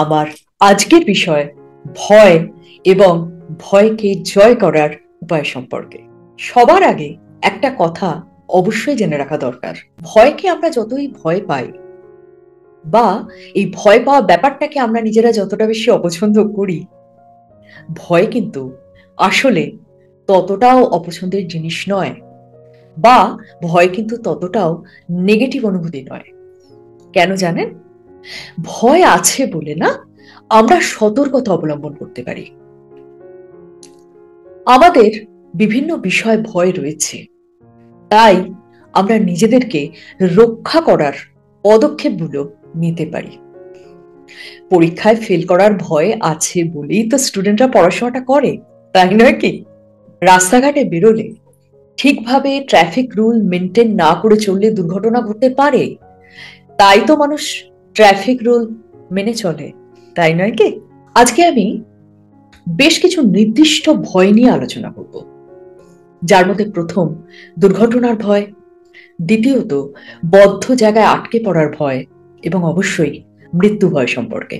আমার আজকের বিষয় ভয় এবং ভয়কে জয় করার উপায় সম্পর্কে। সবার আগে একটা কথা অবশ্যই জেনে রাখা দরকার। ভয়কে আমরা যতই ভয় পাই বা এই ভয় পাওয়া ব্যাপারটাকে আমরা নিজেরা যতটা বেশি অপছন্দ করি, ভয় কিন্তু আসলে ততটাও অপছন্দের জিনিস নয়, বা ভয় কিন্তু ততটাও নেগেটিভ অনুভূতি নয়। কেন জানেন? ভয় আছে বলে না আমরা সতর্কতা অবলম্বন করতে পারি। আমাদের বিভিন্ন বিষয় ভয় রয়েছে, তাই আমরা নিজেদেরকে রক্ষা করার পদক্ষেপগুলো নিতে পারি। পরীক্ষায় ফেল করার ভয় আছে বলেই তো স্টুডেন্টরা পড়াশোনাটা করে, তাই নয় কি? রাস্তাঘাটে বেরোলে ঠিকভাবে ট্রাফিক রুল মেনটেন না করে চললে দুর্ঘটনা ঘটতে পারে, তাই তো মানুষ ট্রাফিক রুল মেনে চলে, তাই নয় কি? আজকে আমি বেশ কিছু নির্দিষ্ট ভয় নিয়ে আলোচনা করব, যার মধ্যে প্রথম দুর্ঘটনার ভয়, দ্বিতীয়ত বদ্ধ জায়গায় আটকে পড়ার ভয় এবং অবশ্যই মৃত্যু ভয় সম্পর্কে।